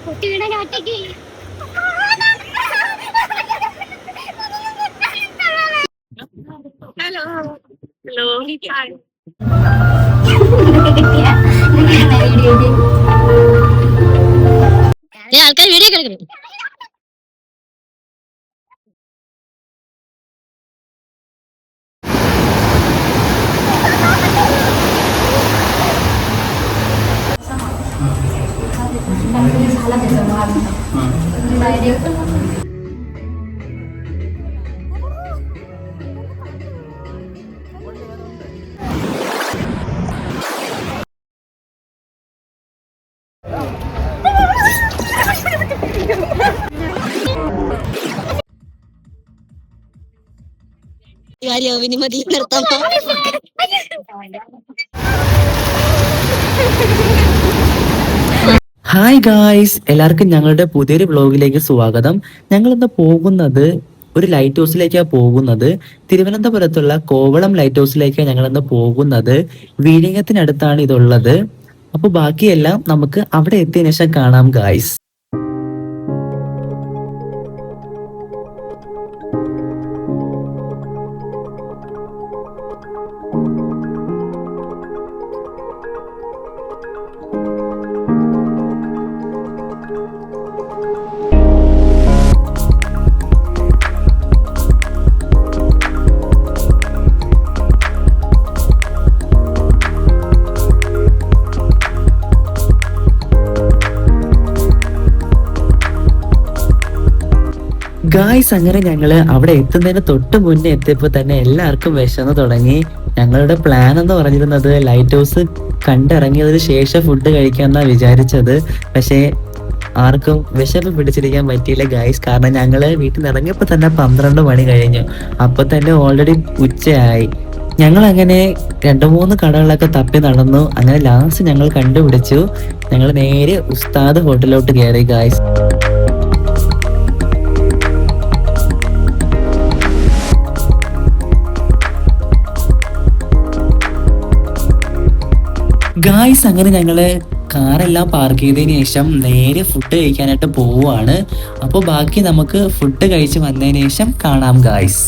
Hello hello hi. ആൾക്കാർ video കിടക്കണം. Hi guys, എല്ലാവർക്കും ഞങ്ങളുടെ പുതിയൊരു വ്ളോഗിലേക്ക് സ്വാഗതം. ഞങ്ങളിന്ന് പോകുന്നത് ഒരു ലൈറ്റ് ഹൗസിലേക്കാണ് പോകുന്നത്. തിരുവനന്തപുരത്തുള്ള കോവളം ലൈറ്റ് ഹൗസിലേക്കാണ് ഞങ്ങളിന്ന് പോകുന്നത്. വിഴിഞ്ഞത്തിനടുത്താണ് ഇതുള്ളത്. അപ്പോൾ ബാക്കിയെല്ലാം നമുക്ക് അവിടെ എത്തിയതിനു ശേഷം കാണാം ഗായ്സ്. ഗായ്സ്, അങ്ങനെ ഞങ്ങള് അവിടെ എത്തുന്നതിന് തൊട്ട് മുന്നേ എത്തിയപ്പോൾ തന്നെ എല്ലാവർക്കും വിശന്ന് തുടങ്ങി. ഞങ്ങളുടെ പ്ലാൻ എന്ന് പറഞ്ഞിരുന്നത് ലൈറ്റ് ഹൗസ് കണ്ടിറങ്ങിയതിന് ശേഷം ഫുഡ് കഴിക്കാമെന്നാണ് വിചാരിച്ചത്. പക്ഷേ ആർക്കും വിശപ്പ് പിടിച്ചിരിക്കാൻ പറ്റിയില്ല ഗായ്സ്. കാരണം ഞങ്ങള് വീട്ടിൽ നിന്ന് ഇറങ്ങിയപ്പോൾ തന്നെ 12 മണി കഴിഞ്ഞു. അപ്പൊ തന്നെ ഓൾറെഡി ഉച്ചയായി. ഞങ്ങൾ അങ്ങനെ 2-3 കടകളൊക്കെ തപ്പി നടന്നു. അങ്ങനെ ലാസ്റ്റ് ഞങ്ങൾ കണ്ടുപിടിച്ചു. ഞങ്ങൾ നേരെ ഉസ്താദ് ഹോട്ടലിലോട്ട് കയറി ഗായ്സ്. ഗായ്സ്, അങ്ങനെ ഞങ്ങള് കാറെല്ലാം പാർക്ക് ചെയ്തതിന് ശേഷം നേരെ ഫുഡ് കഴിക്കാനായിട്ട് പോവുകയാണ്. അപ്പോൾ ബാക്കി നമുക്ക് ഫുഡ് കഴിച്ച് വന്നതിന് ശേഷം കാണാം ഗായ്സ്.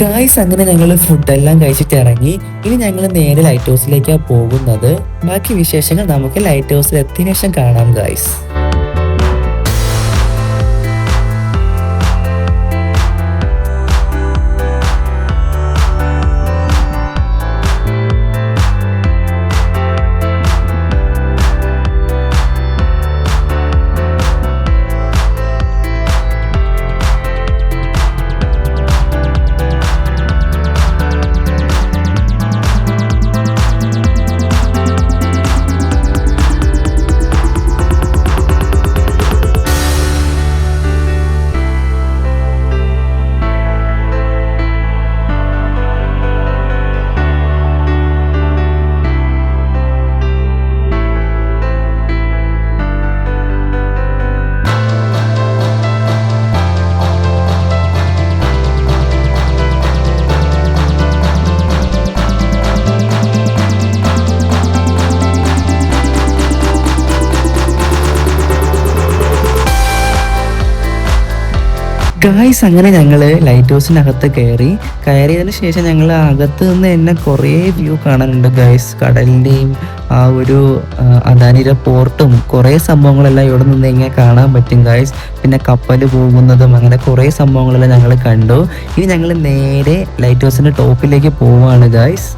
ഗായ്സ്, അങ്ങനെ ഞങ്ങൾ ഫുഡെല്ലാം കഴിച്ചിട്ട് ഇറങ്ങി. ഇനി ഞങ്ങൾ നേരെ ലൈറ്റ് ഹൗസിലേക്കാണ് പോകുന്നത്. ബാക്കി വിശേഷങ്ങൾ നമുക്ക് ലൈറ്റ് ഹൗസിൽ എത്തിയതിനു ശേഷം കാണാം ഗായ്സ്. ഗായ്സ് അങ്ങനെ ഞങ്ങള് ലൈറ്റ് ഹൗസിനകത്ത് കയറിയതിന് ശേഷം ഞങ്ങൾ അകത്ത് നിന്ന് തന്നെ കുറേ വ്യൂ കാണാനുണ്ട് ഗായ്സ്. കടലിൻ്റെയും ആ ഒരു അദാനിയുടെ പോർട്ടും കുറേ സംഭവങ്ങളെല്ലാം ഇവിടെ നിന്ന് ഇങ്ങനെ കാണാൻ പറ്റും ഗായ്സ്. പിന്നെ കപ്പൽ പോകുന്നതും അങ്ങനെ കുറേ സംഭവങ്ങളെല്ലാം ഞങ്ങൾ കണ്ടു. ഇനി ഞങ്ങൾ നേരെ ലൈറ്റ് ഹൗസിൻ്റെ ടോപ്പിലേക്ക് പോവുകയാണ് guys.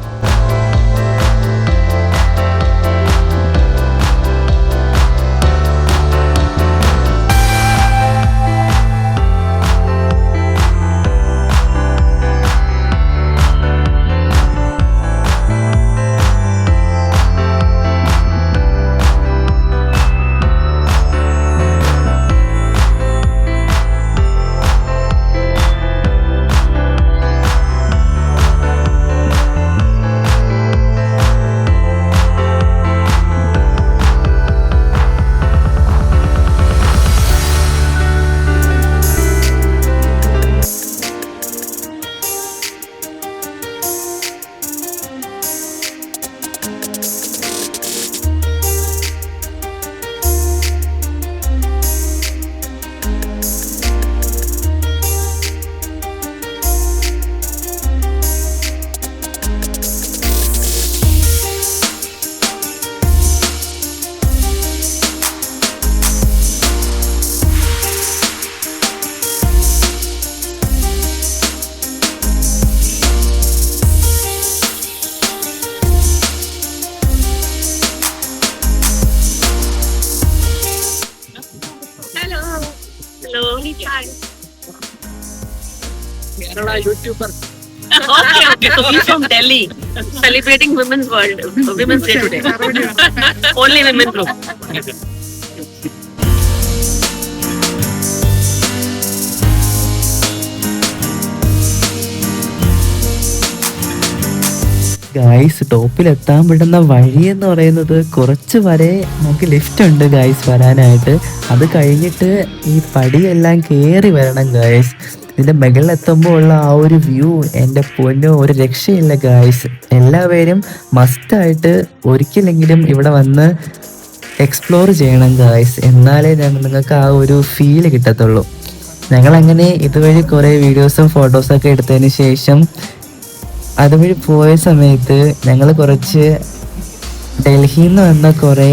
Kerala YouTuber. Okay. So he's from Delhi, celebrating Women's World, Women's Day today. Only women group. Guys ടോപ്പിലെത്താൻ വിടുന്ന വഴി എന്ന് പറയുന്നത് കുറച്ച് വരെ നമുക്ക് ലിഫ്റ്റ് ഉണ്ട് ഗായ്സ് വരാനായിട്ട്. അത് കഴിഞ്ഞിട്ട് ഈ പടിയെല്ലാം കയറി വരണം ഗായ്സ്. ഇതിൻ്റെ മുകളിലെത്തുമ്പോൾ ഉള്ള ആ ഒരു വ്യൂ എൻ്റെ പൊന്നോ ഒരു രക്ഷയില്ല ഗായ്സ്. എല്ലാവരും മസ്റ്റായിട്ട് ഒരിക്കലെങ്കിലും ഇവിടെ വന്ന് എക്സ്പ്ലോർ ചെയ്യണം ഗായ്സ്. എന്നാലേ നിങ്ങൾക്ക് ആ ഒരു ഫീല് കിട്ടത്തുള്ളൂ. ഞങ്ങളങ്ങനെ ഇതുവഴി കുറേ വീഡിയോസും ഫോട്ടോസൊക്കെ എടുത്തതിന് ശേഷം അതുവഴി പോയ സമയത്ത് ഞങ്ങൾ കുറച്ച് ഡൽഹിയിൽ നിന്ന് വന്ന കുറേ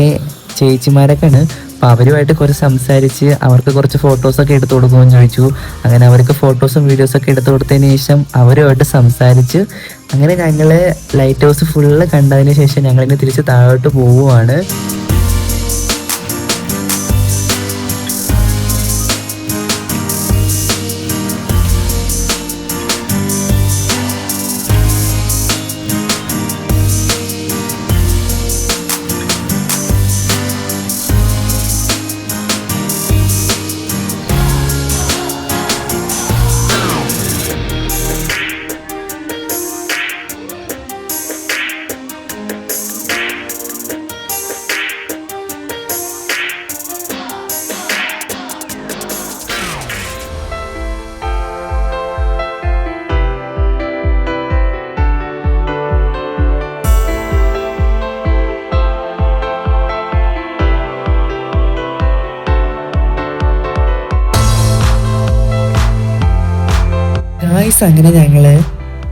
ചേച്ചിമാരൊക്കെ ആണ്. അപ്പോൾ അവരുമായിട്ട് കുറച്ച് സംസാരിച്ച് അവർക്ക് കുറച്ച് ഫോട്ടോസൊക്കെ എടുത്തു കൊടുക്കുമെന്ന് ചോദിച്ചു. അങ്ങനെ അവർക്ക് ഫോട്ടോസും വീഡിയോസൊക്കെ എടുത്തു കൊടുത്തതിന് ശേഷം അവരുമായിട്ട് സംസാരിച്ച് അങ്ങനെ ഞങ്ങൾ ലൈറ്റ് ഹൗസ് ഫുള്ള് കണ്ടതിന് ശേഷം ഞങ്ങളിനി തിരിച്ച് താഴോട്ട് പോവുകയാണ്. അങ്ങനെ ഞങ്ങൾ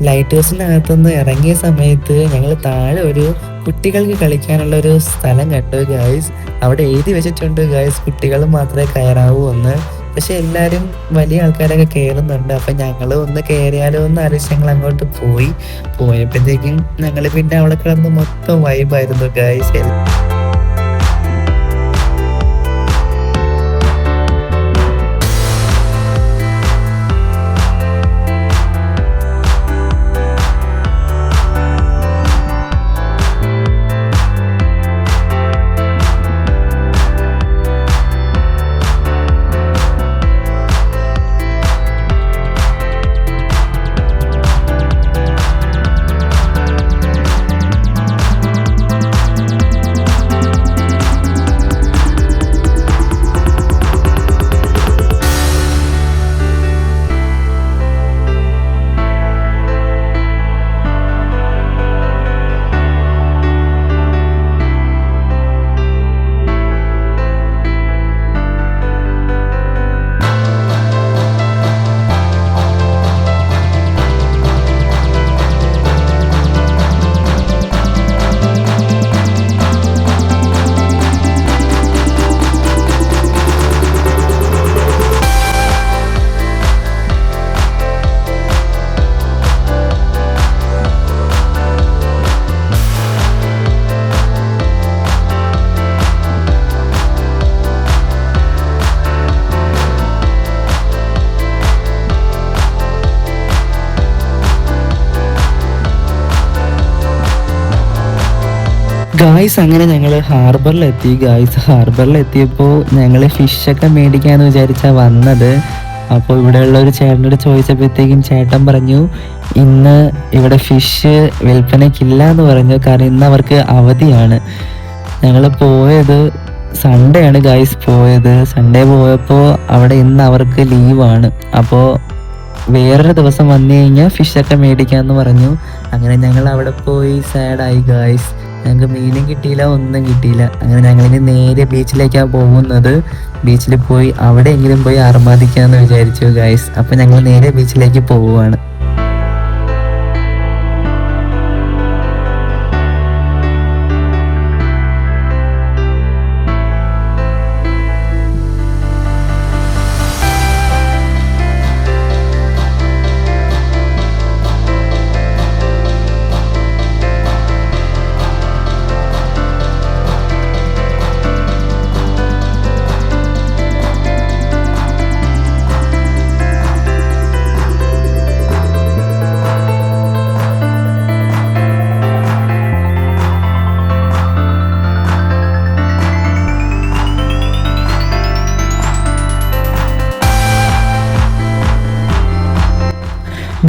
ലൈറ്റ് ഹൗസിനകത്തുനിന്ന് ഇറങ്ങിയ സമയത്ത് ഞങ്ങൾ താഴെ ഒരു കുട്ടികൾക്ക് കളിക്കാനുള്ള ഒരു സ്ഥലം കണ്ടു ഗായ്സ്. അവിടെ എഴുതി വെച്ചിട്ടുണ്ട് ഗായ്സ് കുട്ടികൾ മാത്രമേ കയറാവൂ എന്ന്. പക്ഷെ എല്ലാവരും വലിയ ആൾക്കാരൊക്കെ കയറുന്നുണ്ട്. അപ്പം ഞങ്ങൾ ഒന്ന് കയറിയാലോ എന്ന് അറിയിച്ച് ഞങ്ങൾ അങ്ങോട്ട് പോയപ്പോഴത്തേക്കും ഞങ്ങൾ പിന്നെ അവിടെ കിടന്ന് മൊത്തം വൈബായിരുന്നു ഗായ്സ്. ഗായ്സ് അങ്ങനെ ഞങ്ങൾ ഹാർബറിലെത്തി. ഹാർബറിലെത്തിയപ്പോൾ ഞങ്ങൾ ഫിഷൊക്കെ മേടിക്കാമെന്ന് വിചാരിച്ചാണ് വന്നത്. അപ്പോൾ ഇവിടെയുള്ള ഒരു ചേട്ടനോട് ചോദിച്ചപ്പോഴത്തേക്കും ചേട്ടൻ പറഞ്ഞു ഇന്ന് ഇവിടെ ഫിഷ് വിൽപ്പനയ്ക്കില്ല എന്ന് പറഞ്ഞു. കാരണം ഇന്ന് അവർക്ക് അവധിയാണ്. ഞങ്ങൾ പോയത് സൺഡേ ആണ് ഗായ്സ് പോയത്. സൺഡേ പോയപ്പോൾ അവിടെ ഇന്ന് അവർക്ക് ലീവാണ്. അപ്പോൾ വേറൊരു ദിവസം വന്നു കഴിഞ്ഞാൽ ഫിഷൊക്കെ മേടിക്കാമെന്ന് പറഞ്ഞു. അങ്ങനെ ഞങ്ങൾ അവിടെ പോയി സാഡായി ഗായ്സ്. ഞങ്ങൾക്ക് മീനും കിട്ടിയില്ല, ഒന്നും കിട്ടിയില്ല. അങ്ങനെ ഞങ്ങളിനി നേരെ ബീച്ചിലേക്കാണ് പോകുന്നത്. ബീച്ചിൽ പോയി അവിടെയെങ്കിലും പോയി ആർമാദിക്കാമെന്ന് വിചാരിച്ചു ഗായ്സ്. അപ്പം ഞങ്ങൾ നേരെ ബീച്ചിലേക്ക് പോവുകയാണ്.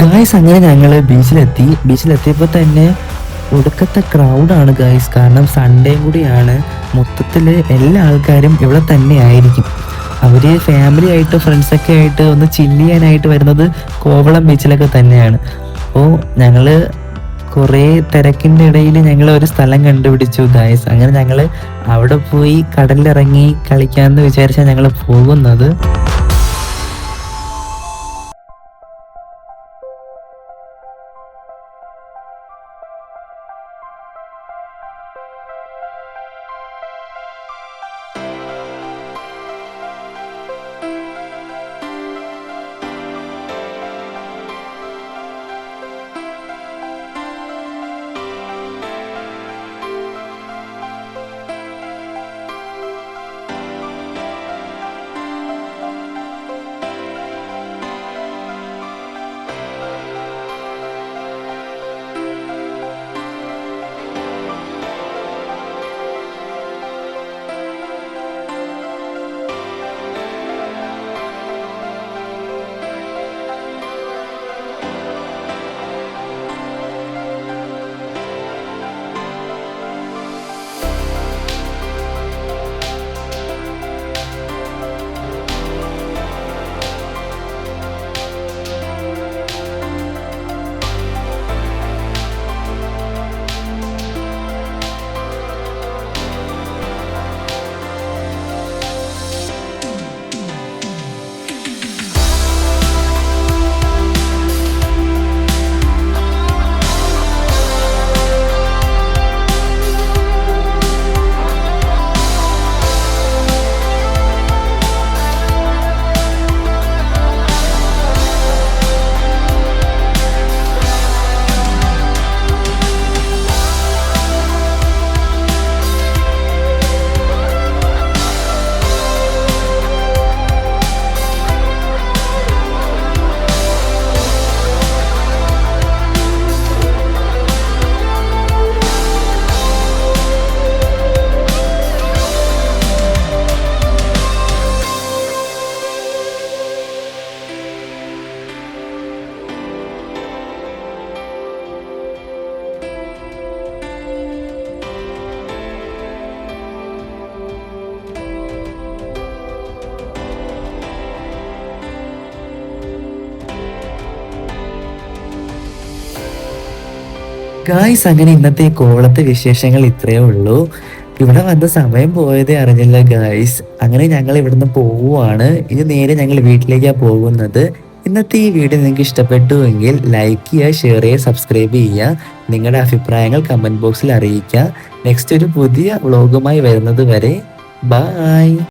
ഗായ്സ് അങ്ങനെ ഞങ്ങൾ ബീച്ചിലെത്തിയപ്പോൾ തന്നെ ഒടുക്കത്തെ ക്രൗഡാണ് ഗായ്സ്. കാരണം സൺഡേയും കൂടിയാണ്. മൊത്തത്തിൽ എല്ലാ ആൾക്കാരും ഇവിടെ തന്നെ ആയിരിക്കും. അവർ ഫാമിലി ആയിട്ട് ഫ്രണ്ട്സൊക്കെ ആയിട്ട് ഒന്ന് ചില്ല് ചെയ്യാനായിട്ട് വരുന്നത് കോവളം ബീച്ചിലൊക്കെ തന്നെയാണ്. അപ്പോൾ ഞങ്ങൾ കുറേ തിരക്കിൻ്റെ ഇടയിൽ ഞങ്ങൾ ഒരു സ്ഥലം കണ്ടുപിടിച്ചു ഗായ്സ്. അങ്ങനെ ഞങ്ങൾ അവിടെ പോയി കടലിലിറങ്ങി കളിക്കാമെന്ന് വിചാരിച്ചാൽ ഞങ്ങൾ പോകുന്നത്. ഗായ്സ് അങ്ങനെ ഇന്നത്തെ കോവളത്തെ വിശേഷങ്ങൾ ഇത്രയേ ഉള്ളൂ. ഇവിടെ വന്ന സമയം പോയതേ അറിഞ്ഞില്ല ഗായ്സ്. അങ്ങനെ ഞങ്ങൾ ഇവിടുന്ന് പോവുകയാണ്. ഇനി നേരെ ഞങ്ങൾ വീട്ടിലേക്കാണ് പോകുന്നത്. ഇന്നത്തെ ഈ വീഡിയോ നിങ്ങൾക്ക് ഇഷ്ടപ്പെട്ടുവെങ്കിൽ ലൈക്ക് ചെയ്യുക, ഷെയർ ചെയ്യുക, സബ്സ്ക്രൈബ് ചെയ്യുക. നിങ്ങളുടെ അഭിപ്രായങ്ങൾ കമൻറ്റ് ബോക്സിൽ അറിയിക്കുക. നെക്സ്റ്റ് ഒരു പുതിയ വ്ളോഗുമായി വരുന്നത് വരെ ബൈ.